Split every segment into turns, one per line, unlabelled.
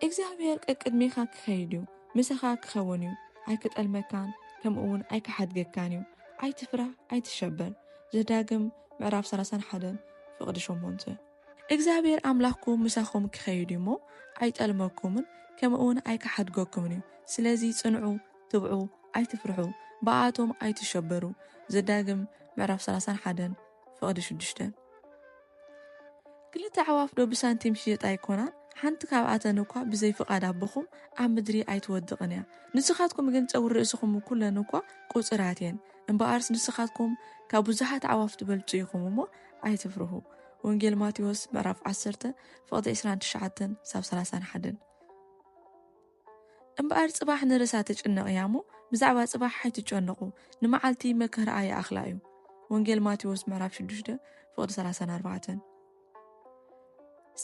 እግዚአብሔር ቅድሚኻ ክኸይድ እዩ ምስኻ ክኸውን እዩ ኣይክጠልመካን ከምኡውን ኣይክሓድገካን እዩ ኣይትፍራህ ኣይትሸበር ዘዳግም ምዕራፍ 31:8 እግዚአብሔር ኣምላኽኩም ምሳኹም ክኸይድ እሞ ኣይጠልመኩምን ከምኡውን ኣይክሓድገኩምን እዩ ስለዚ ጽንዑ ትብዑ ኣይትፍርሑ በኣቶም ኣይትሸበሩ ዘዳግም ምዕራፍ 31:6 ክልተ ዓዋፍ ዶ ብሳንቲም ሽየጣ ኣይኮናን ሓንቲ ካብኣተን እኳ ብዘይ ፍቓድ ኣቦኹም ኣብ ምድሪ ኣይትወድቕን እያ ንስኻትኩም ግን ፀጉሪ ርእስኹም ኩለን እኳ ቁፅራት እየን እምበኣርስ ንስኻትኩም ካብ ብዙሓት ዓዋፍ ትበልፁ ኢኹም እሞ ኣይትፍርሁ ወንጌል ማቴዎስ ምዕራፍ 10:29-31 እምበኣር ጽባሕ ንርእሳ ትጭነቕ እያ እሞ ብዛዕባ ጽባሕ ኣይትጨነቑ ንመዓልቲ መከራ ይኣኽላ እዩ ወንጌል ማቴዎስ ምዕራፍ 6:34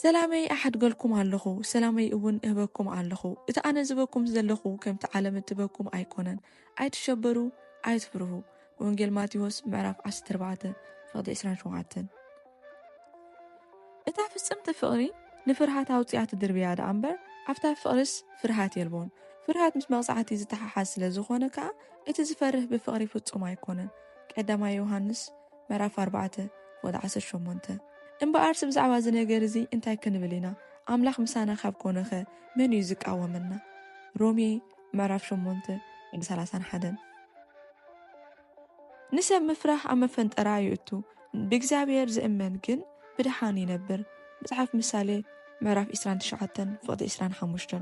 ሰላመይ ኣሓድገልኩም ኣለኹ ሰላመይ እውን እህበኩም ኣለኹ እቲ ኣነ ዝበኩም ዘለኹ ከምቲ ዓለም እትበኩም ኣይኮነን ኣይትሸበሩ ኣይትፍርሁ ወንጌል ማቴዎስ ምዕራፍ 14:28 እታ ፍጽምቲ ፍቕሪ ንፍርሃት ኣውፂኣ ትድርብያ ዳ እምበር ኣብታ ፍቕርስ ፍርሃት የልቦን ፍርሃት ምስ መቕጻዕቲ ዝተሓሓዝ ስለ ዝኾነ ከዓ እቲ ዝፈርህ ብፍቕሪ ፍጹም ኣይኮነን ቀዳማይ ዮሃንስ ምዕራፍ 4:18 እምበኣርስ ብዛዕባ እዚ ነገር እዚ እንታይ ክንብል ኢና ኣምላኽ ምሳና ካብ ኮነኸ መን እዩ ዝቃወመና ሮሜ ምዕራፍ 8:31 ንሰብ ምፍራህ ኣብ መፈንጠራ ይእቱ ብእግዚአብሔር ዝእመን ግን ብድሓን ይነብር መጽሓፍ ምሳሌ ምዕራፍ 29:25